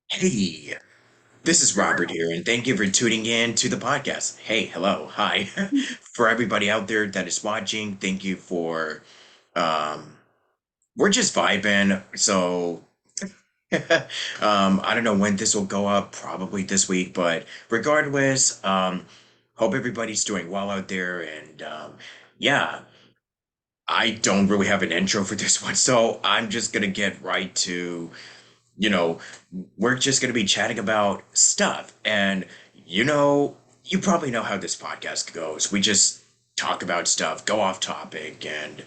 Hey, this is Robert here, and thank you for tuning in to the podcast. Hey, hello, hi. For everybody out there that is watching, thank you for, um, we're just vibing, so, I don't know when this will go up, probably this week, but regardless, hope everybody's doing well out there, and, yeah, I don't really have an intro for this one, so I'm just gonna get right to you know, we're just going to be chatting about stuff. And, you probably know how this podcast goes. We just talk about stuff, go off topic, and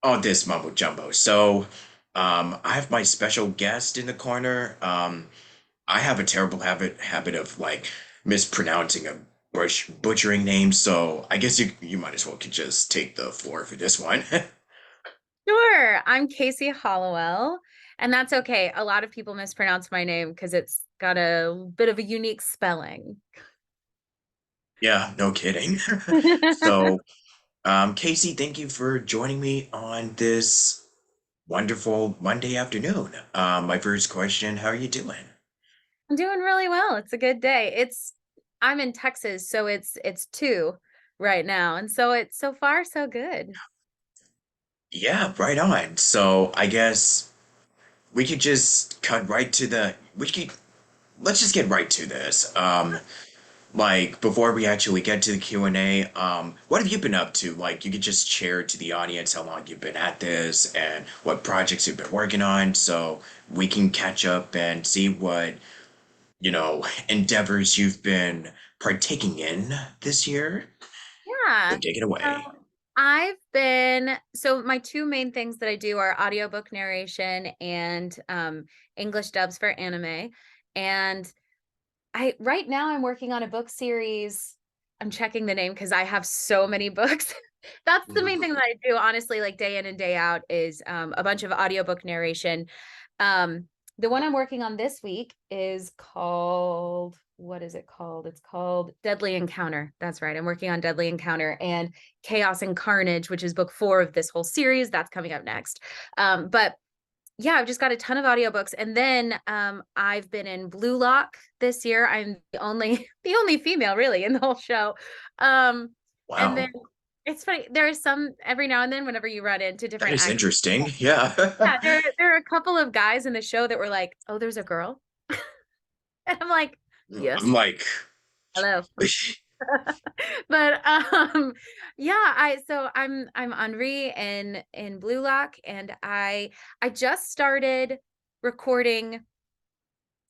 all this mumbo jumbo. So, I have my special guest in the corner. I have a terrible habit of like mispronouncing a butchering names. So I guess you might as well could just take the floor for this one. Sure. I'm Casey Hollowell, and that's okay. A lot of people mispronounce my name because it's got a bit of a unique spelling. Yeah, no kidding. So, Casey, thank you for joining me on this wonderful Monday afternoon. My first question, how are you doing? I'm doing really well. It's a good day. I'm in Texas, so it's 2 right now. And so it's so far so good. Yeah, right on. So, I guess we could just cut right to let's just get right to this. Like before we actually get to the Q&A, what have you been up to? Like you could just share to the audience how long you've been at this and what projects you've been working on so we can catch up and see what endeavors you've been partaking in this year. So Yeah. take it So away. so my two main things that I do are audiobook narration and English dubs for anime. And I right now I'm working on a book series. I'm checking the name because I have so many books. That's the main thing that I do, honestly, like day in and day out is a bunch of audiobook narration. The one I'm working on this week is called, what is it called? It's called Deadly Encounter. That's right. I'm working on Deadly Encounter and Chaos and Carnage, which is book 4 of this whole series. That's coming up next. But yeah, I've just got a ton of audiobooks. And then I've been in Blue Lock this year. I'm the only female really in the whole show. And then Wow, it's funny, there are some every now and then whenever you run into that different is actors. interesting. Yeah. Yeah, there are a couple of guys in the show that were like, "Oh, there's a girl." And I'm like, I'm "Yes, like, hello." But yeah, I'm Henri in Blue Lock, and I just started recording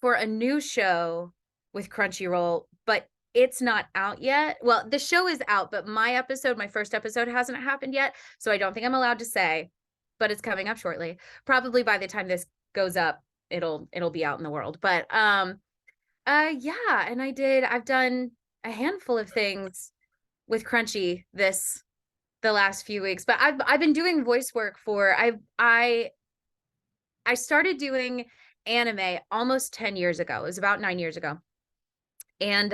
for a new show with Crunchyroll, but it's not out yet. Well, the show is out, but my first episode hasn't happened yet, so I don't think I'm allowed to say, but it's coming up shortly. Probably by the time this goes up, it'll be out in the world. But yeah, and I've done a handful of things with Crunchy this the last few weeks, but I've been doing voice work for I started doing anime almost 10 years ago. It was about 9 years ago. And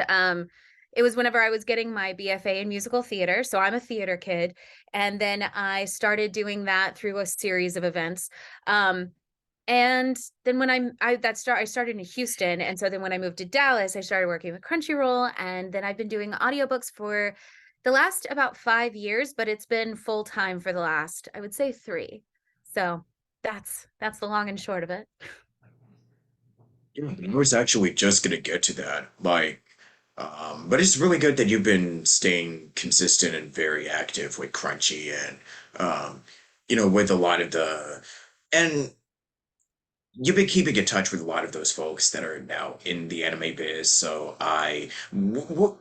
it was whenever I was getting my BFA in musical theater. So I'm a theater kid. And then I started doing that through a series of events. And then when I started in Houston. And so then when I moved to Dallas, I started working with Crunchyroll. And then I've been doing audiobooks for the last about 5 years, but it's been full time for the last, I would say 3. So that's the long and short of it. Yeah, I was actually just gonna get to that. Like, but it's really good that you've been staying consistent and very active with Crunchy and with a lot of and you've been keeping in touch with a lot of those folks that are now in the anime biz, so we'll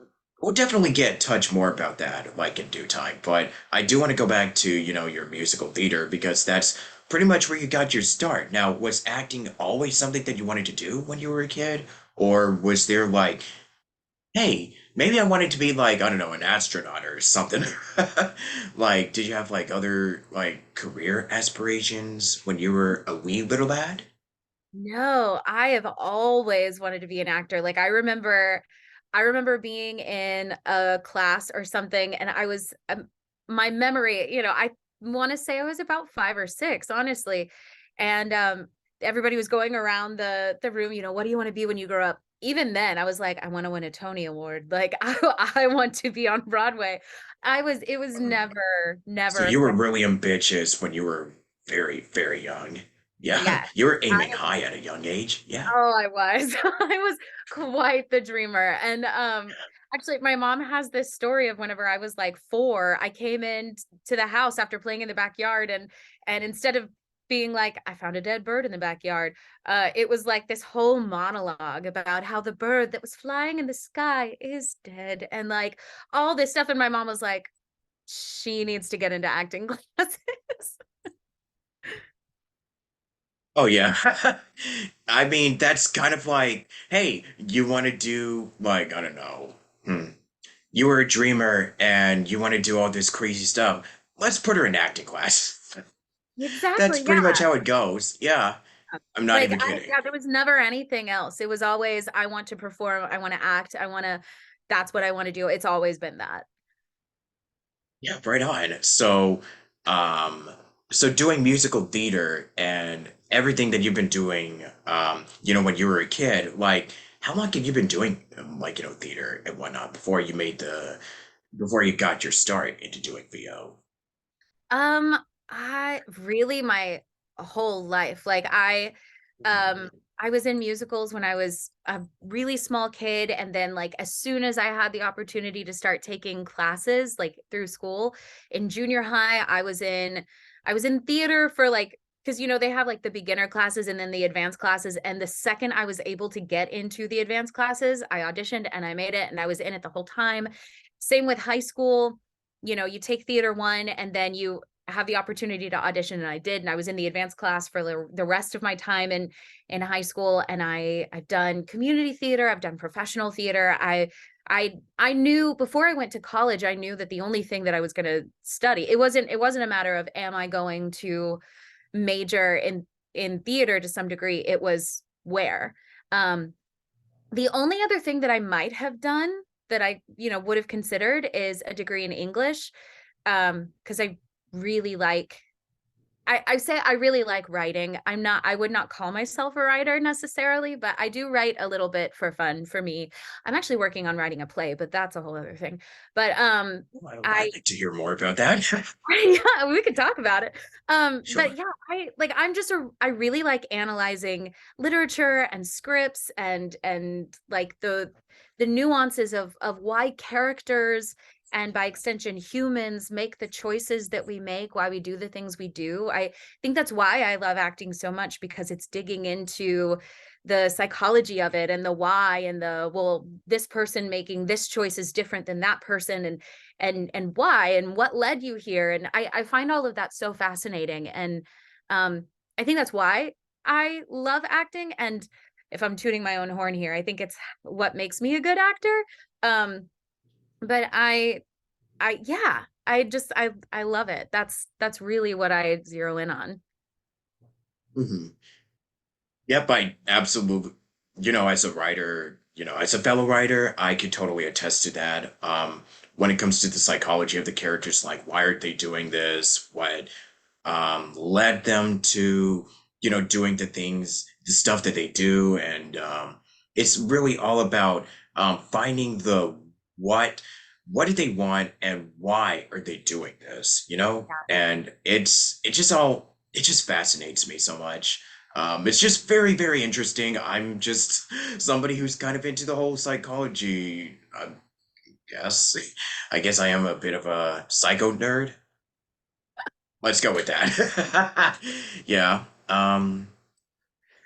definitely get in touch more about that, like in due time. But I do want to go back to, your musical theater because that's pretty much where you got your start. Now, was acting always something that you wanted to do when you were a kid? Or was there like, hey, maybe I wanted to be like, I don't know, an astronaut or something? Like, did you have like other like career aspirations when you were a wee little lad? No, I have always wanted to be an actor. Like I remember being in a class or something and my memory, I want to say I was about 5 or 6, honestly. And everybody was going around the room, what do you want to be when you grow up? Even then, I was like, I want to win a Tony Award. Like I want to be on Broadway. It was So never a you were question. really ambitious when you were very, very young. Yeah, Yes. you were aiming I high at a young age. Yeah. Oh, I was. I was quite the dreamer. And actually my mom has this story of whenever I was like 4, I came in to the house after playing in the backyard, and instead of being like I found a dead bird in the backyard, it was like this whole monologue about how the bird that was flying in the sky is dead, and like all this stuff, and my mom was like she needs to get into acting classes. Oh yeah. I mean, that's kind of like, hey, you want to do like, I don't know. Hmm. You were a dreamer and you want to do all this crazy stuff. Let's put her in acting class. That's Exactly. pretty much Yeah. how it goes. Yeah. I'm not Like even kidding. yeah, there was never anything else. It was always I want to perform, I want to act, I want to that's what I want to do. It's always been that. Yeah, right on. Um, so doing musical theater and everything that you've been doing, when you were a kid, like, how long have you been doing, theater and whatnot before you got your start into doing VO? Um, I really my whole life. Like I was in musicals when I was a really small kid, and then like as soon as I had the opportunity to start taking classes like through school in junior high, I was in theater for like because they have like the beginner classes and then the advanced classes, and the second I was able to get into the advanced classes, I auditioned and I made it and I was in it the whole time. Same with high school. You take theater one and then you have the opportunity to audition, and I did, and I was in the advanced class for the rest of my time in high school, and I've done community theater, I've done professional theater. I knew before I went to college, I knew that the only thing that I was going to study, it wasn't a matter of am I going to major in theater to some degree, it was where. um the only other thing that I might have done that I would have considered is a degree in English, because I really like I say I really like writing. I would not call myself a writer necessarily, but I do write a little bit for fun for me. I'm actually working on writing a play, but that's a whole other thing. But Well, I I'd like to hear more about that. yeah, we could talk about it. But Sure. yeah, I really like analyzing literature and scripts and like the nuances of why characters and by extension humans make the choices that we make, why we do the things we do. I think that's why I love acting so much, because it's digging into the psychology of it and the why and the well, this person making this choice is different than that person, and why and what led you here, and I find all of that so fascinating, and I think that's why I love acting. And if I'm tooting my own horn here, I think it's what makes me a good actor. um but I yeah, I love it. That's really what I zero in on. Mhm. Yep, I absolutely, as a writer, as a fellow writer, I could totally attest to that. When it comes to the psychology of the characters, like why are they doing this? What led them to, doing the stuff that they do. And it's really all about finding what, what do they want and why are they doing this, And it just fascinates me so much. It's just very, very interesting. I'm just somebody who's kind of into the whole psychology. Guess. I guess I am a bit of a psycho nerd. Let's go with that. Yeah.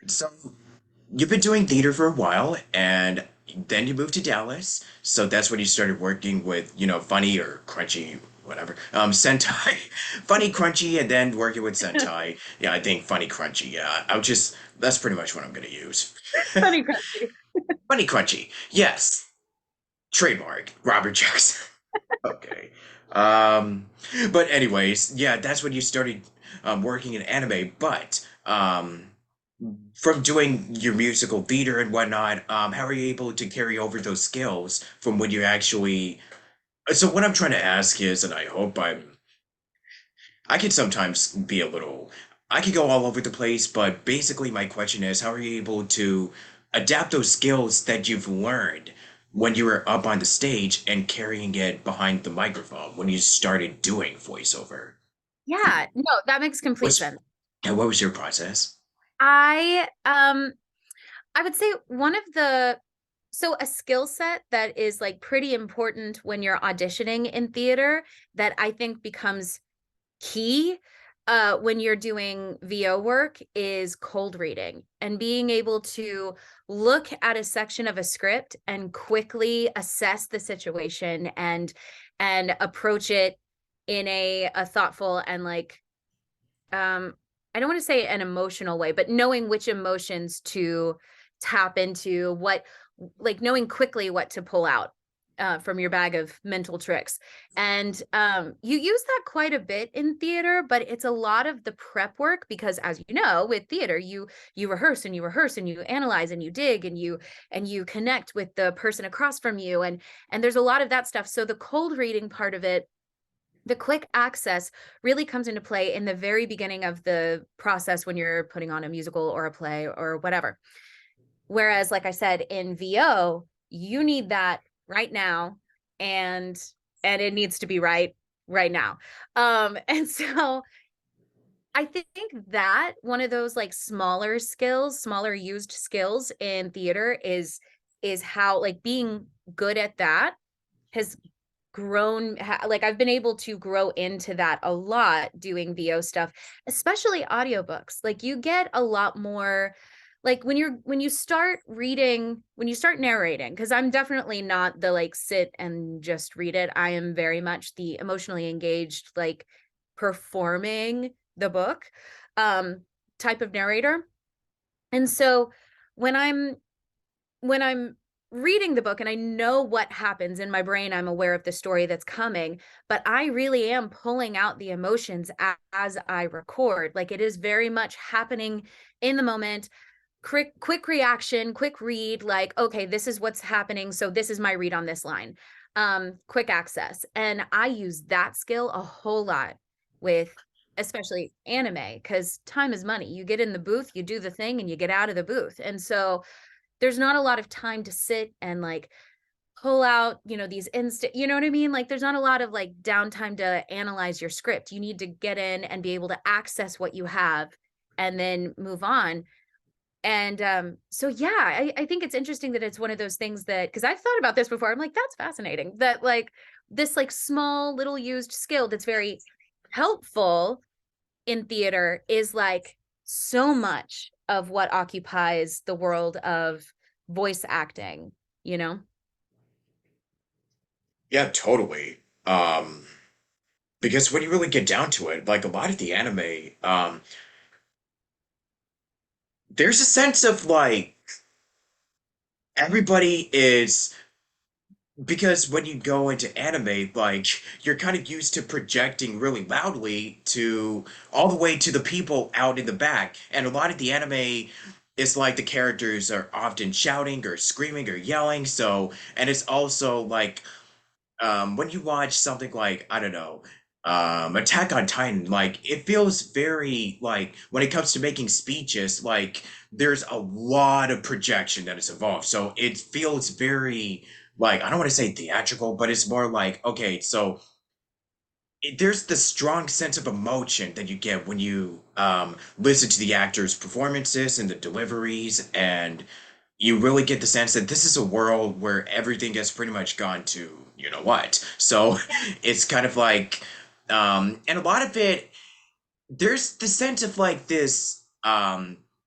So you've been doing theater for a while, and then you moved to Dallas. So that's when you started working with, funny or crunchy, whatever. Sentai, funny, crunchy, and then working with Sentai. Yeah, I think funny, crunchy. Yeah, that's pretty much what I'm gonna use. Funny crunchy. Funny, crunchy. Yes. Trademark. Robert Jackson. Okay. Um, but anyways, yeah, that's when you started working in anime. But from doing your musical theater and whatnot, how are you able to carry over those skills from when you actually? So what I'm trying to ask is, and I hope I can sometimes be a little. I could go all over the place, but basically my question is, how are you able to adapt those skills that you've learned when you were up on the stage and carrying it behind the microphone when you started doing voiceover? Yeah, no, that makes complete What's sense. and what was your process? I um I would say one of the so a skill set that is like pretty important when you're auditioning in theater that I think becomes key when you're doing VO work is cold reading and being able to look at a section of a script and quickly assess the situation and approach it in a thoughtful and like I don't want to say an emotional way, but knowing which emotions to tap into, what like knowing quickly what to pull out from your bag of mental tricks. And you use that quite a bit in theater, but it's a lot of the prep work because as you know, with theater, you rehearse and you rehearse and you analyze and you dig and you connect with the person across from you and there's a lot of that stuff. So the cold reading part of it, the quick access really comes into play in the very beginning of the process when you're putting on a musical or a play or whatever. Whereas, like I said, in VO, you need that right now, and and it needs to be right now. And so I think that one of those like smaller skills, smaller used skills in theater is how like being good at that has grown like I've been able to grow into that a lot doing VO stuff, especially audiobooks. Like you get a lot more like when you start reading, when you start narrating, because I'm definitely not the like sit and just read it. I am very much the emotionally engaged, like performing the book um type of narrator. And so when I'm when I'm reading the book and I know what happens in my brain, I'm aware of the story that's coming, but I really am pulling out the emotions as I record. Like it is very much happening in the moment. Quick reaction, quick read, like, okay, this is what's happening. So this is my read on this line. Quick access. And I use that skill a whole lot with especially anime because time is money. You get in the booth, you do the thing, and you get out of the booth. And so there's not a lot of time to sit and like pull out, you know, these instant, you know what I mean? Like there's not a lot of like downtime to analyze your script. You need to get in and be able to access what you have and then move on. And so yeah, I think it's interesting that it's one of those things that because I've thought about this before. I'm like, that's fascinating. That like this like small little used skill that's very helpful in theater is like so much of what occupies the world of voice acting, you know? Yeah, totally. Because when you really get down to it, like a lot of the anime, there's a sense of like everybody is because when you go into anime, like you're kind of used to projecting really loudly to all the way to the people out in the back. And a lot of the anime is like the characters are often shouting or screaming or yelling. So, and it's also like when you watch something like I don't know, Attack on Titan, like it feels very like when it comes to making speeches, like there's a lot of projection that is involved. So it feels very like I don't want to say theatrical, but it's more like okay, so there's the strong sense of emotion that you get when you listen to the actors' performances and the deliveries, and you really get the sense that this is a world where everything has pretty much gone to you know what. So it's kind of like, and a lot of it there's the sense of like this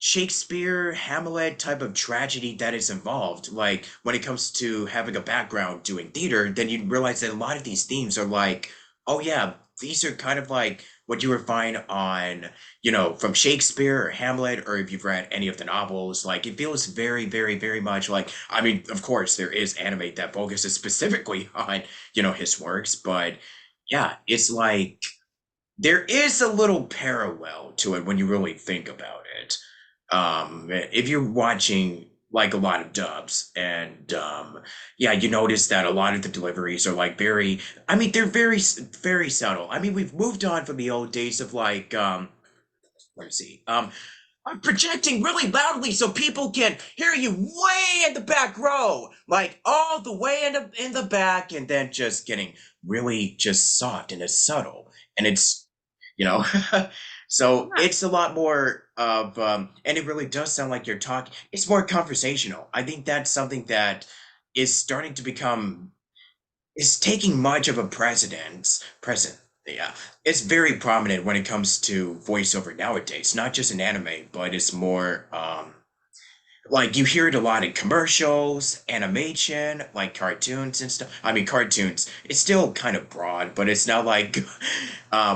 Shakespeare Hamlet type of tragedy that is involved. Like when it comes to having a background doing theater, then you realize that a lot of these themes are like, oh yeah, these are kind of like what you would find on, you know, from Shakespeare or Hamlet, or if you've read any of the novels. Like it feels very, very, very much like, I mean, of course, there is anime that focuses specifically on, you know, his works, but yeah, it's like there is a little parallel to it when you really think about it. If you're watching like a lot of dubs and yeah, you notice that a lot of the deliveries are like very, I mean, they're very, very subtle. I mean, we've moved on from the old days of like let me see. I'm projecting really loudly so people can hear you way in the back row, like all the way in the back, and then just getting really just soft and it's subtle, and it's you know, so Yeah. it's a lot more of, and it really does sound like you're talking. It's more conversational. I think that's something that is starting to become is taking much of a present. Yeah, it's very prominent when it comes to voiceover nowadays, not just in anime, but it's more like you hear it a lot in commercials, animation, like cartoons and stuff. I mean, cartoons, it's still kind of broad, but it's not like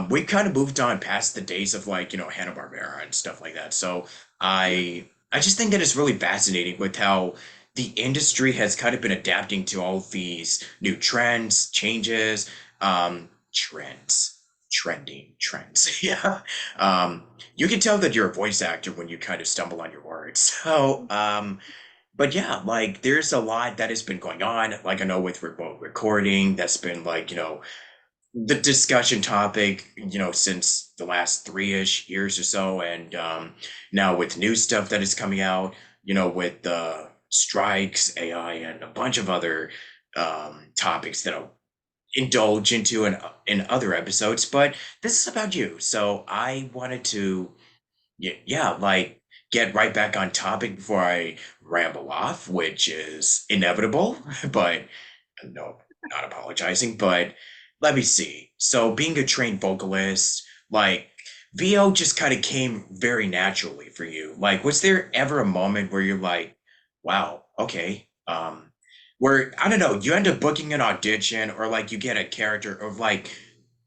we kind of moved on past the days of like, Hanna-Barbera and stuff like that. So I just think that it's really fascinating with how the industry has kind of been adapting to all of these new trends, changes, trending trends. Yeah. Um, you can tell that you're a voice actor when you kind of stumble on your words. So, but yeah, like there's a lot that has been going on. Like I know with remote recording, that's been like, the discussion topic, since the last 3-ish years or so. And now with new stuff that is coming out, with the strikes, AI, and a bunch of other topics that I'll indulge into in other episodes. But this is about you. So I wanted to yeah, like get right back on topic before I ramble off, which is inevitable, but no, not apologizing. But let me see. So, being a trained vocalist, like VO just kind of came very naturally for you. Like, was there ever a moment where you're like, wow, okay, where I don't know, you end up booking an audition or like you get a character of like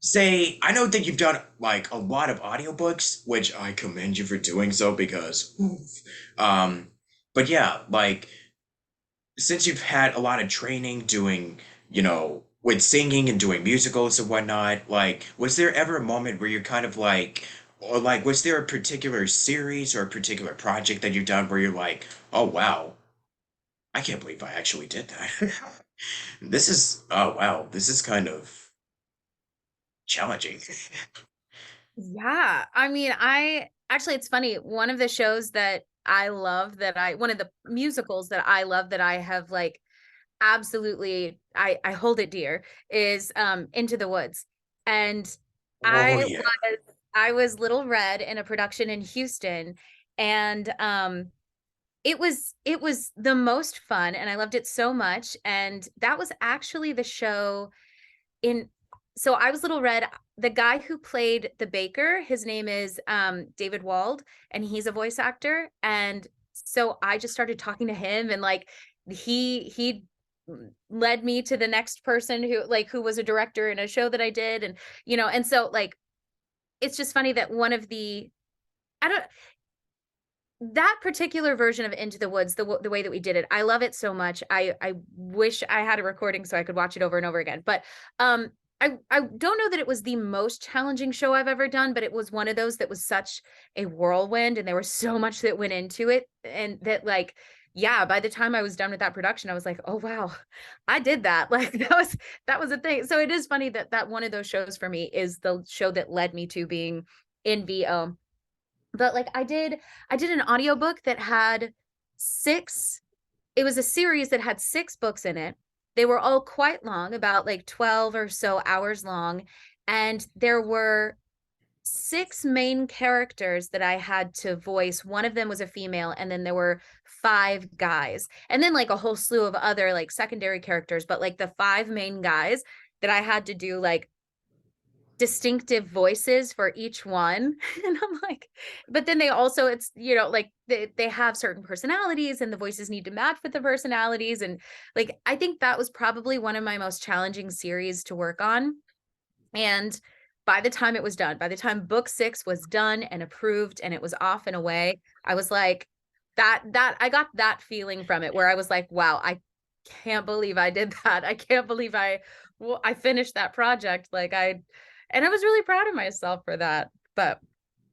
say, I know that you've done like a lot of audiobooks, which I commend you for doing so because oof. But yeah, like since you've had a lot of training doing, with singing and doing musicals and whatnot, like was there ever a moment where you're kind of like or like was there a particular series or a particular project that you've done where you're like, oh wow, I can't believe I actually did that. Oh wow, this is kind of challenging. Yeah. I mean, I actually it's funny. One of the shows that I love that I one of the musicals that I love that I have like absolutely I hold it dear is Into the Woods. And Oh I yeah. was I was Little Red in a production in Houston, and it was the most fun and I loved it so much, and that was actually the show in so I was Little Red. The guy who played the baker, his name is David Wald, and he's a voice actor. And so I just started talking to him, and like he led me to the next person who was a director in a show that I did. And and so like it's just funny that one of the I don't that particular version of Into the Woods, the way that we did it, I love it so much. I wish I had a recording so I could watch it over and over again. But I don't know that it was the most challenging show I've ever done, but it was one of those that was such a whirlwind, and there was so much that went into it, and that like yeah, by the time I was done with that production, I was like, oh wow, I did that. Like that was a thing. So it is funny that one of those shows for me is the show that led me to being in VO. But like I did an audiobook that had 6 it was a series that had 6 books in it. They were all quite long, about like 12 or so hours long, and there were 6 main characters that I had to voice. One of them was a female, and then there were 5 guys. And then like a whole slew of other like secondary characters, but like the 5 main guys that I had to do like distinctive voices for each one. And I'm like, but then they also, it's, like they have certain personalities and the voices need to match with the personalities. And like, I think that was probably one of my most challenging series to work on. And by the time it was done, by the time book 6 was done and approved and it was off and away, I was like, that I got that feeling from it where I was like, wow, I can't believe I did that. I can't believe I finished that project. And I was really proud of myself for that. But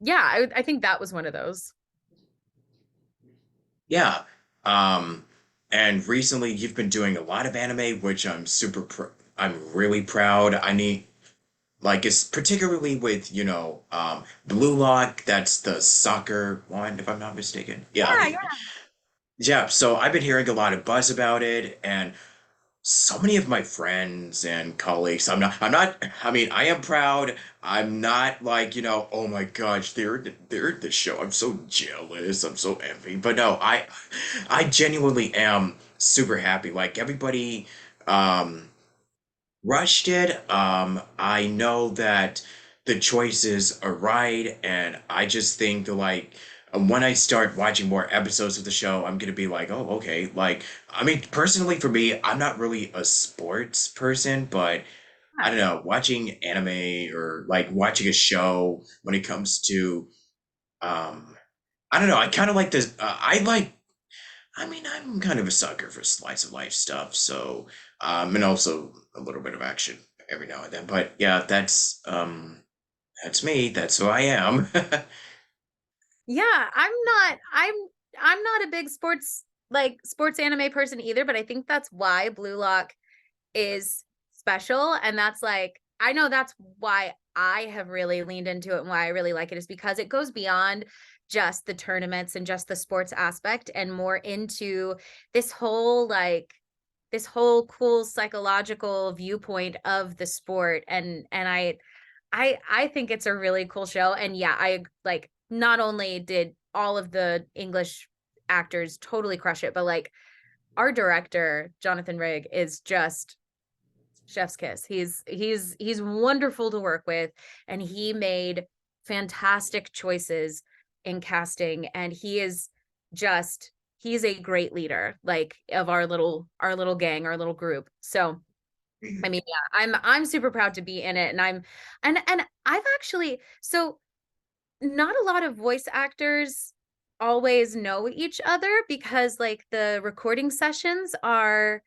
yeah, I think that was one of those. Yeah. Um, and recently you've been doing a lot of anime, which I'm really proud. I need Like it's particularly with, Blue Lock, that's the soccer one, if I'm not mistaken. Yeah. Yeah, yeah. Yeah, so I've been hearing a lot of buzz about it, and so many of my friends and colleagues, I mean, I am proud. I'm not like, oh my gosh, they're the show. I'm so jealous. I'm so envy. But no, I genuinely am super happy. Like everybody, um, rushed it. I know that the choices are right, and I just think that like when I start watching more episodes of the show, I'm gonna be like, oh, okay. Like, I mean, personally for me, I'm not really a sports person, but I Yeah. don't know, watching anime or like watching a show when it comes to, um, I don't know, I kind of like this. I mean, I'm kind of a sucker for slice of life stuff, so and also a little bit of action every now and then. But yeah, that's me. That's who I am. Yeah, I'm not a big sports anime person either, but I think that's why Blue Lock is special. And that's like, I know that's why I have really leaned into it and why I really like it is because it goes beyond just the tournaments and just the sports aspect and more into this whole like this whole cool psychological viewpoint of the sport. And I think it's a really cool show. And yeah, I like not only did all of the English actors totally crush it, but like our director, Jonathan Rigg, is just chef's kiss. He's wonderful to work with, and he made fantastic choices in casting, and he's a great leader, like of our little gang, our little group. So I mean, yeah, I'm super proud to be in it, and and I've actually so not a lot of voice actors always know each other because like the recording sessions are,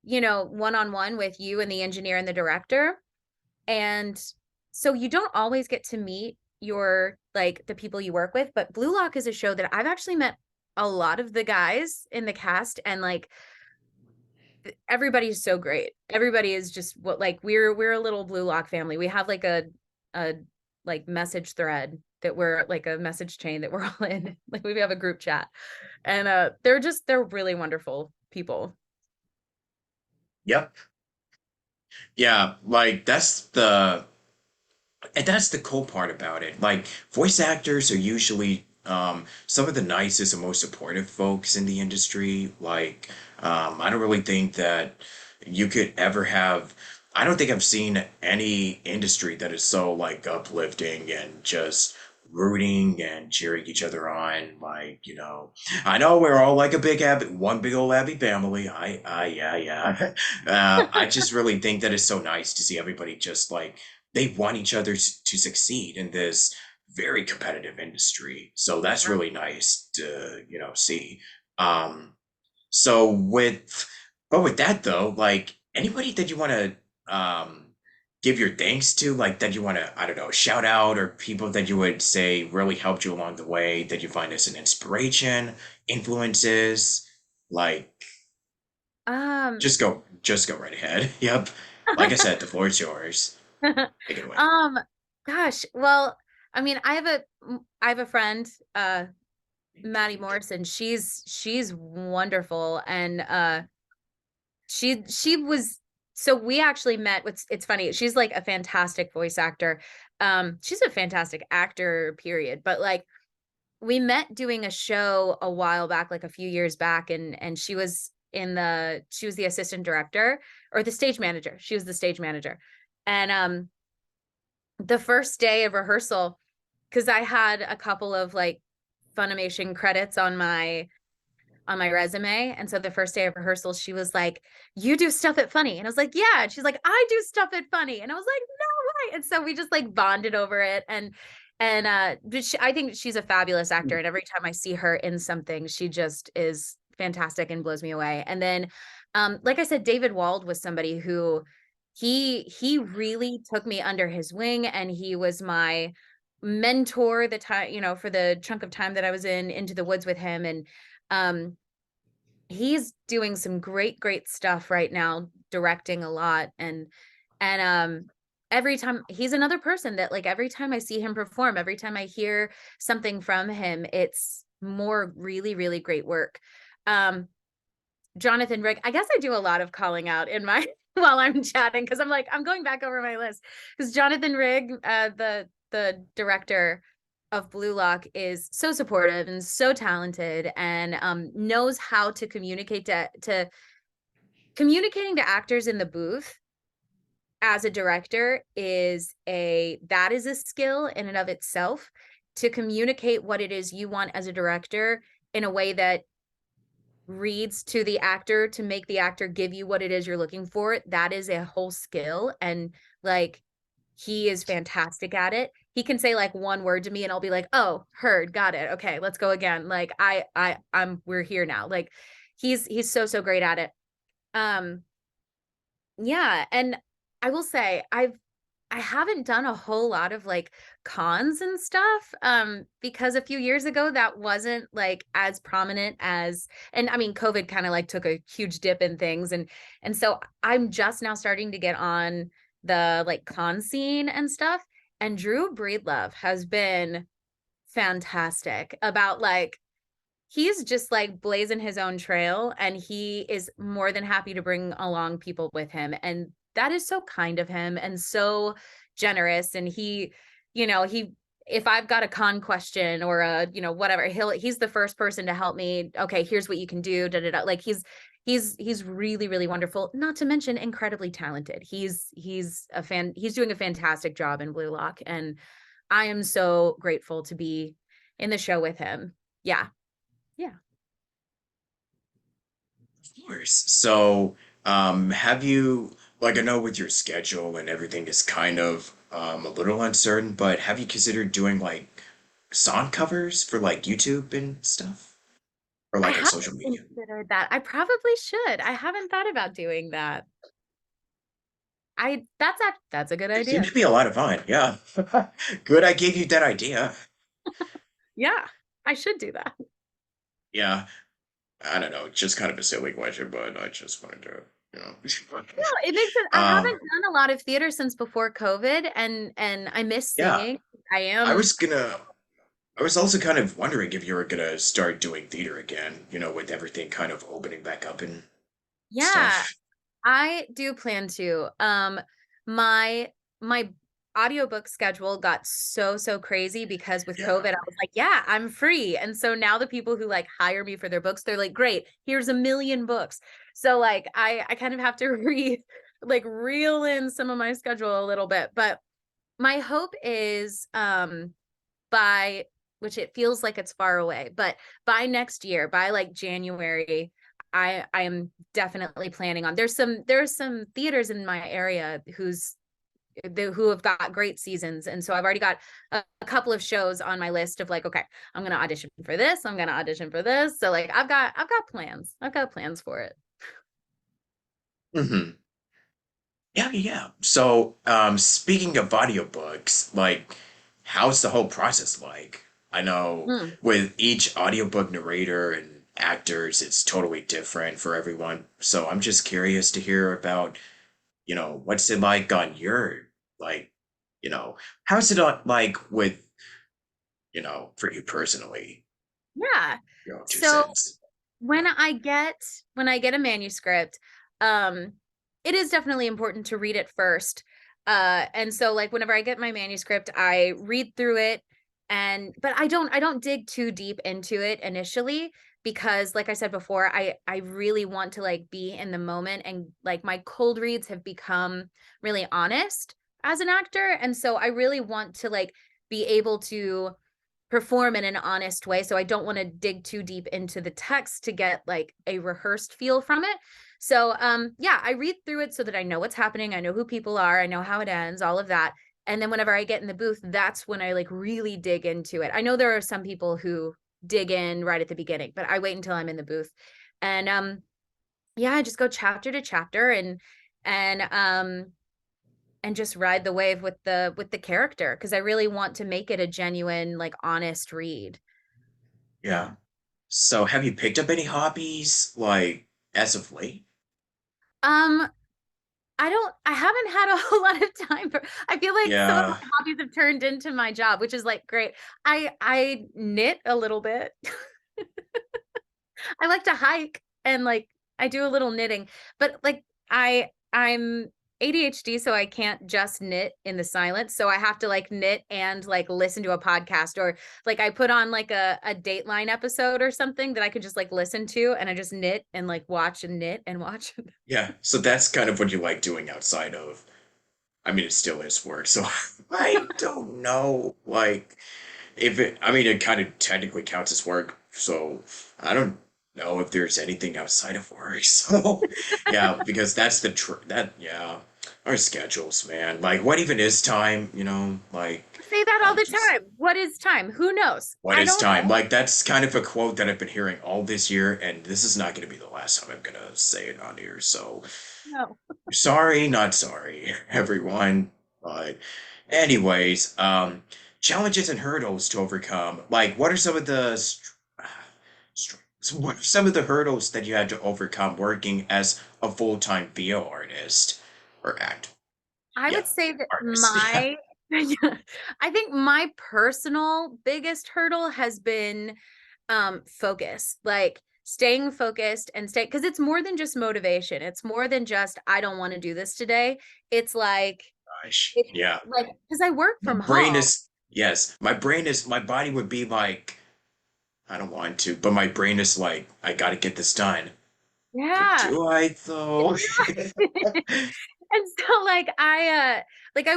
one-on-one with you and the engineer and the director. And so you don't always get to meet your like the people you work with, but Blue Lock is a show that I've actually met a lot of the guys in the cast, and like everybody's so great. Everybody is just what like we're a little Blue Lock family. We have like a like message thread that we're like a message chain that we're all in. Like we have a group chat. And they're really wonderful people. Yep. Yeah, like that's the cool part about it. Like, voice actors are usually some of the nicest and most supportive folks in the industry. Like, I don't really think that you could ever have. I don't think I've seen any industry that is so like uplifting and just rooting and cheering each other on. Like, I know we're all like a one big old Abby family. Yeah, yeah. I just really think that it's so nice to see everybody just like they want each other to succeed in this very competitive industry. So that's really nice to, see. Um, so with that though, like anybody that you want to give your thanks to, like that you want to, I don't know, shout out or people that you would say really helped you along the way that you find as an inspiration, influences, like Um just go right ahead. Yep. Like I said, the floor is yours. Take it away. um gosh, well, I mean, I have a friend, Maddie Morrison. She's wonderful, and she was so we actually met. It's funny, she's like a fantastic voice actor. She's a fantastic actor, period. But like we met doing a show a while back, like a few years back, and she was the assistant director or the stage manager. She was the stage manager. And the first day of rehearsal, because I had a couple of like Funimation credits on my resume. And so the first day of rehearsal, she was like, "You do stuff at Funny." And I was like, "Yeah." And she's like, "I do stuff at Funny." And I was like, "No way." And so we just like bonded over it. And but I think she's a fabulous actor. And every time I see her in something, she just is fantastic and blows me away. And then like I said, David Wald was somebody who he really took me under his wing, and he was my mentor the time, for the chunk of time that I was in Into the Woods with him. And um he's doing some great stuff right now, directing a lot. And every time he's another person that like every time I see him perform, every time I hear something from him, it's more really, really great work. Um, Jonathan Rigg, I guess I do a lot of calling out in my while I'm chatting because I'm like, I'm going back over my list. Because Jonathan Rigg, the director of Blue Lock, is so supportive and so talented and knows how to communicate to communicating to actors in the booth as a director is a skill in and of itself, to communicate what it is you want as a director in a way that reads to the actor to make the actor give you what it is you're looking for. That is a whole skill, and like he is fantastic at it. He can say like one word to me and I'll be like, "Oh, heard, got it. Okay, let's go again." Like I'm we're here now. Like he's so great at it. Um yeah, and I will say I haven't done a whole lot of like cons and stuff because a few years ago that wasn't like as prominent as, and I mean COVID kind of like took a huge dip in things, and so I'm just now starting to get on the like con scene and stuff, and Drew Breedlove has been fantastic about like he's just like blazing his own trail, and he is more than happy to bring along people with him, and that is so kind of him and so generous. And he, he, if I've got a con question or a whatever, he's the first person to help me. Okay, here's what you can do, da, da, da. Like he's really really wonderful, not to mention incredibly talented. He's doing a fantastic job in Blue Lock, and I am so grateful to be in the show with him. Yeah. Yeah. Of course. So, have you, like, I know with your schedule and everything is kind of a little uncertain, but have you considered doing like song covers for like YouTube and stuff? Or I like on haven't social media? considered that. I probably should. I haven't thought about doing that. That's a good It seemed idea. to be a lot of fun. Yeah. Good, I gave you that idea. Yeah, I should do that. Yeah. I don't know, just kind of a silly question, but I just wanted to, you know. No, it makes sense. I haven't Um, done a lot of theater since before COVID, and I miss yeah, singing. I I am, was gonna, I was also kind of wondering if you were gonna start doing theater again, with everything kind of opening back up and yeah, stuff. I do plan to. My my audiobook schedule got so crazy because with Yeah. COVID, I was like, yeah, I'm free. And so now the people who like hire me for their books, they're like, great, here's a million books. So like I kind of have to reel in some of my schedule a little bit. But my hope is by which it feels like it's far away, but by next year, by like January, I am definitely planning on. There's some theaters in my area who have got great seasons, and so I've already got a couple of shows on my list of like, okay, I'm gonna audition for this, I'm gonna audition for this. So like I've got plans. I've got plans for it. Hmm. Yeah, yeah, yeah. So, speaking of audiobooks, like, how's the whole process like? I know Hmm. with each audiobook narrator and actors, it's totally different for everyone. So I'm just curious to hear about, what's it like on your, like, how's it like with, for you personally, Yeah. two So cents. when I get when I get a manuscript, um, it is definitely important to read it first. And so like whenever I get my manuscript, I read through it, and but I don't dig too deep into it initially, because like I said before, I really want to like be in the moment, and like my cold reads have become really honest as an actor, and so I really want to like be able to perform in an honest way. So I don't want to dig too deep into the text to get like a rehearsed feel from it. So yeah, I read through it so that I know what's happening, I know who people are, I know how it ends, all of that. And then whenever I get in the booth, that's when I like really dig into it. I know there are some people who dig in right at the beginning, but I wait until I'm in the booth. And yeah, I just go chapter to chapter, and and just ride the wave with the character, because I really want to make it a genuine like honest read. Yeah. Yeah. So have you picked up any hobbies, like, as of late? Um, I haven't had a whole lot of time for, I feel like some of Yeah. my hobbies have turned into my job, which is like great. I knit a little bit. I like to hike and like I do a little knitting, but like I'm ADHD, so I can't just knit in the silence. So I have to like knit and like listen to a podcast, or like I put on like a Dateline episode or something that I could just like listen to, and I just knit and like watch and knit and watch. Yeah. So that's kind of what you like doing outside of. I mean, it still is work, so I don't know. Like, if it, I mean, it kind of technically counts as work, so I don't know if there's anything outside of work. So, yeah, because that's the yeah, our schedules, man. Like, what even is time? Like, I say that all I'm the just, time. What is time? Who knows? what I is don't time? know. Like, that's kind of a quote that I've been hearing all this year, and this is not going to be the last time I'm gonna say it on here. So, No. sorry, not sorry, everyone. But anyways, challenges and hurdles to overcome. Like, what are some of the what are some of the hurdles that you had to overcome working as a full-time VO artist or act? I Yeah, would say that artist. Yeah. my yeah, I think my personal biggest hurdle has been focus. Like staying focused and stay, because it's more than just motivation. It's more than just I don't want to do this today. It's like Gosh. it's Yeah. like because I work My from brain home. is yes. My body would be like, I don't want to, but my brain is like, I gotta get this done. But Yeah. do I though? And so like I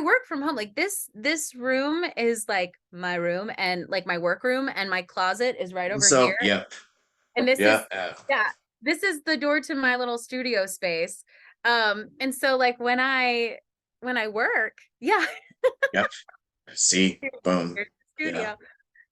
work from home. Like this room is like my room, and like my work room, and my closet is right over here. So, yeah, And this yeah, is, yeah, this is the door to my little studio space. And so like when I work, yeah, yep. See, boom. here's the Yeah. studio.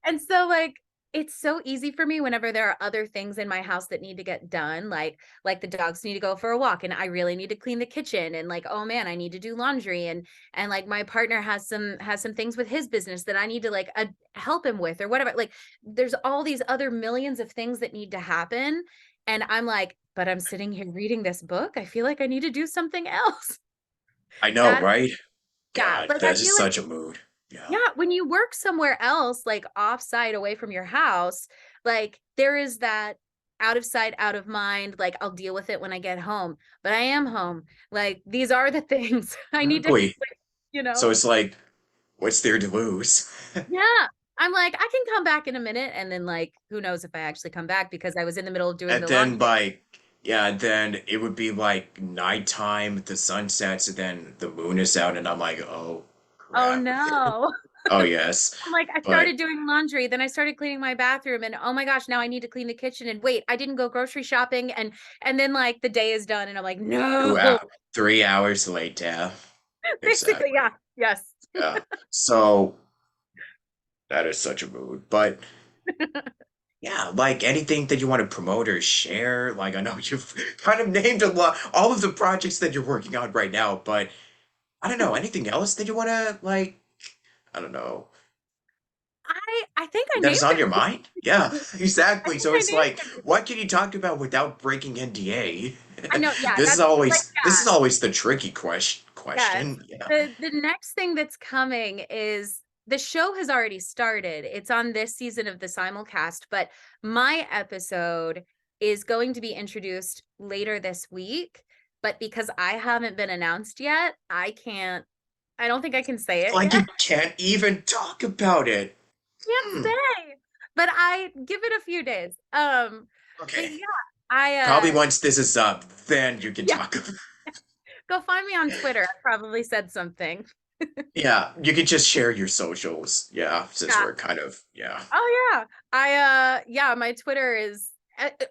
And so like it's so easy for me whenever there are other things in my house that need to get done, like the dogs need to go for a walk, and I really need to clean the kitchen, and like oh man, I need to do laundry, and like my partner has some things with his business that I need to like help him with or whatever. Like there's all these other millions of things that need to happen, and I'm like, but I'm sitting here reading this book. I feel like I need to do something else. I know, That right? yeah, God, like I that's feel just like such a mood. Yeah. yeah, when you work somewhere else, like offsite away from your house, like there is that out of sight, out of mind. Like I'll deal with it when I get home, but I am home. Like these are the things I need to, Exactly. you So know? it's like, what's there to lose? Yeah. I'm like, I can come back in a minute. And then, like, who knows if I actually come back because I was in the middle of doing And the then laundry. like, yeah, then it would be like nighttime, the sun sets, and then the moon is out, and I'm like, oh Oh crap. no. Oh yes. I'm like, I But started doing laundry, then I started cleaning my bathroom, and oh my gosh, now I need to clean the kitchen. And wait, I didn't go grocery shopping, and then like the day is done, and I'm like, two no. out 3 hours later. Basically, Exactly. yeah. Yes. Yeah. So that is such a mood. But yeah, like anything that you want to promote or share. Like I know you've kind of named a lot, all of the projects that you're working on right now, but I don't know, anything else that you want to like, I don't know, I think I that named is on your everything. mind? Yeah, I exactly. think So I it's named like, everything. what can you talk about without breaking NDA? I know, yeah, This is that's like always this is yeah, always the tricky yes. question. Yeah. The next thing that's coming is the show has already started. It's on this season of the simulcast, but my episode is going to be introduced later this week. But because I haven't been announced yet, I don't think I can say it Like yet. you can't even talk about it. Can't Hmm. say. But I give it a few days. But Okay. yeah, I Probably once this is up, then you can yeah, talk. go find me on Twitter. I probably said something. Yeah, you could just share your socials. Yeah, since Yeah. we're kind of, yeah. Oh yeah. Yeah, my Twitter is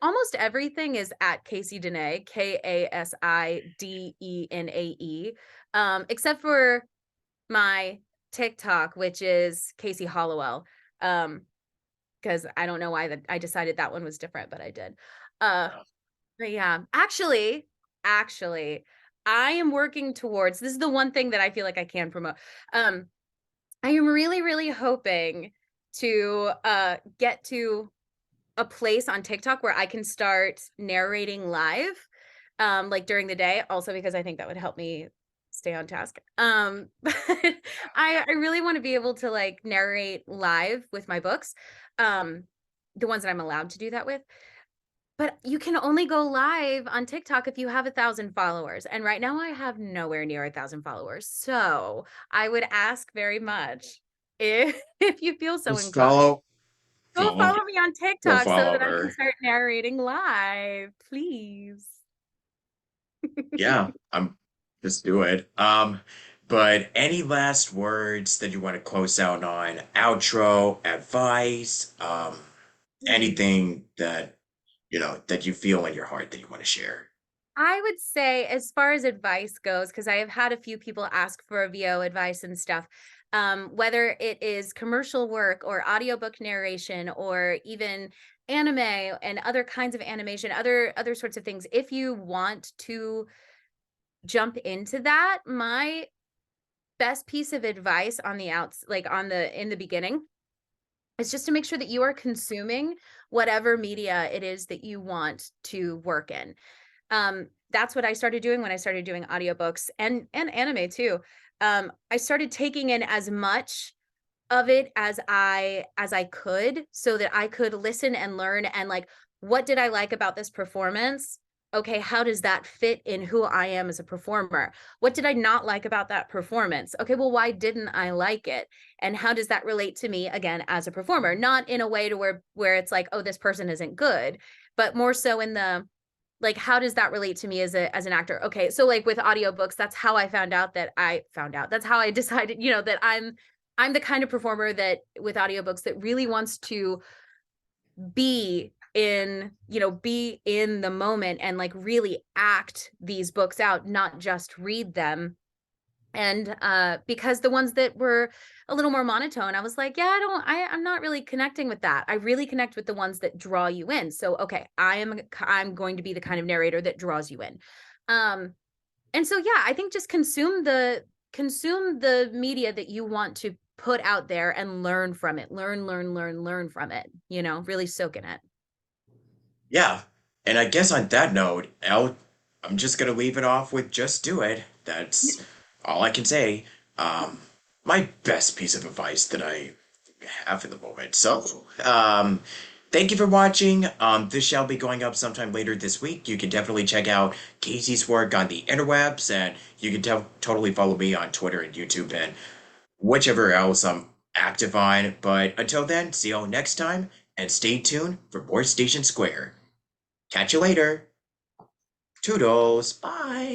almost everything is at Casey Dene, KasiDenae. Except for my TikTok, which is Casey Hollowell. Because I don't know why that I decided that one was different, but I did. Uh, Yeah. but yeah, actually, I am working towards this is the one thing that I feel like I can promote. Um, I am really, really hoping to get to a place on TikTok where I can start narrating live. like during the day, also because I think that would help me stay on task. But I really want to be able to like narrate live with my books, um, the ones that I'm allowed to do that with. But you can only go live on TikTok if you have 1,000 followers. And right now I have nowhere near 1,000 followers. So I would ask very much if you feel so Just inclined, go follow follow me on go TikTok so follow that I can her. start narrating live, please. Yeah, I'm just do it. But any last words that you want to close out on? Outro, advice, Hmm. anything that that you feel in your heart that you want to share. I would say, as far as advice goes, because I have had a few people ask for VO advice and stuff, whether it is commercial work or audiobook narration or even anime and other kinds of animation, other sorts of things. If you want to jump into that, my best piece of advice on the outs, like on the in the beginning, is just to make sure that you are consuming whatever media it is that you want to work in. That's what I started doing when I started doing audiobooks and anime too. I started taking in as much of it as I could so that I could listen and learn and like, what did I like about this performance? Okay, how does that fit in who I am as a performer? What did I not like about that performance? Okay, well, why didn't I like it? And how does that relate to me again as a performer? Not in a way to where it's like, oh, this person isn't good, but more so in the like, how does that relate to me as an actor? Okay, so like with audiobooks, that's how I found out that I found out. That's how I decided, that I'm the kind of performer that with audiobooks that really wants to be in the moment and like really act these books out, not just read them. And because the ones that were a little more monotone, I was like, yeah, I'm not really connecting with that. I really connect with the ones that draw you in. So okay, I'm going to be the kind of narrator that draws you in. um and so yeah, I think just consume the media that you want to put out there and learn from it. Learn from it, really soak in it. Yeah. And I guess on that note, I'm just gonna leave it off with just do it. That's all I can say. Um, my best piece of advice that I have in the moment. So, thank you for watching. This shall be going up sometime later this week. You can definitely check out Casey's work on the interwebs, and you can totally follow me on Twitter and YouTube and whichever else I'm active on. But until then, see y'all next time, and stay tuned for more Station Square. Catch you later. Toodles. Bye.